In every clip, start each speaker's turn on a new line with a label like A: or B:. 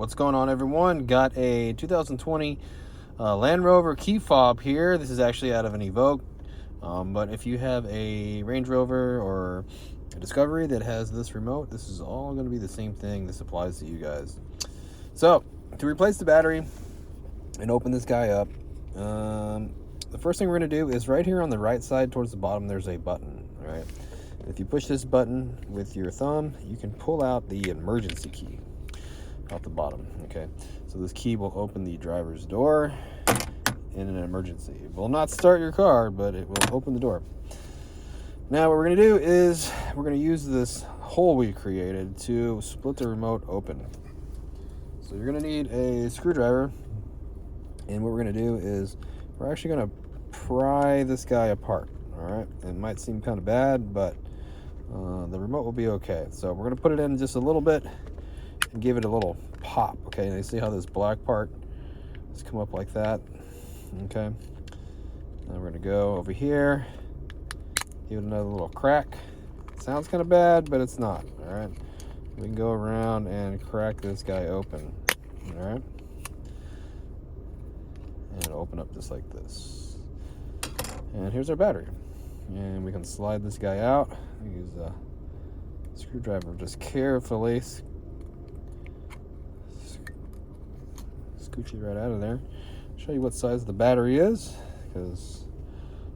A: What's going on, everyone? Got a 2020 Land Rover key fob here. This is actually out of an Evoque, but if you have a Range Rover or a Discovery that has this remote, this is all going to be the same thing. This applies to you guys. So to replace the battery and open this guy up, the first thing we're going to do is right here on the right side towards the bottom, there's a button. All right, if you push this button with your thumb, you can pull out the emergency key out the bottom. Okay, so this key will open the driver's door in an emergency. It will not start your car, but it will open the door. Now what we're going to do is we're going to use this hole we created to split the remote open. So you're going to need a screwdriver, and what we're going to do is we're actually going to pry this guy apart. All right, it might seem kind of bad, but the remote will be okay. So we're going to put it in just a little bit and give it a little pop. Okay, and you see how this black part has come up like that. Okay, now we're gonna go over here, give it another little crack. Sounds kind of bad, but it's not. All right, we can go around and crack this guy open. All right, and it'll open up just like this. And here's our battery, and we can slide this guy out. Use a screwdriver just carefully scooch it right out of there. Show you what size the battery is, because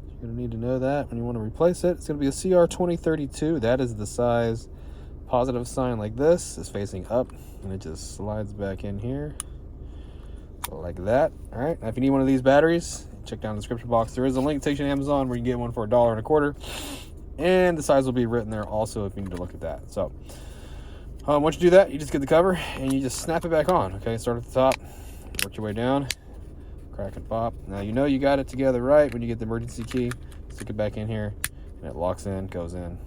A: you're going to need to know that when you want to replace it. It's going to be a CR2032. That is the size. Positive sign like this is facing up, and it just slides back in here like that. All right, now if you need one of these batteries, check down the description box. There is a link that takes you to Amazon where you can get one for $1.25, and the size will be written there also if you need to look at that. So once you do that, you just get the cover and you just snap it back on. Okay, start at the top, work your way down, crack and pop. Now you know you got it together right when you get the emergency key. Stick it back in here, and it locks in, goes in,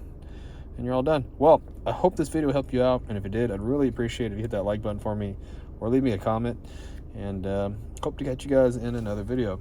A: and you're all done. Well, I hope this video helped you out, and if it did, I'd really appreciate it if you hit that like button for me or leave me a comment, and hope to catch you guys in another video.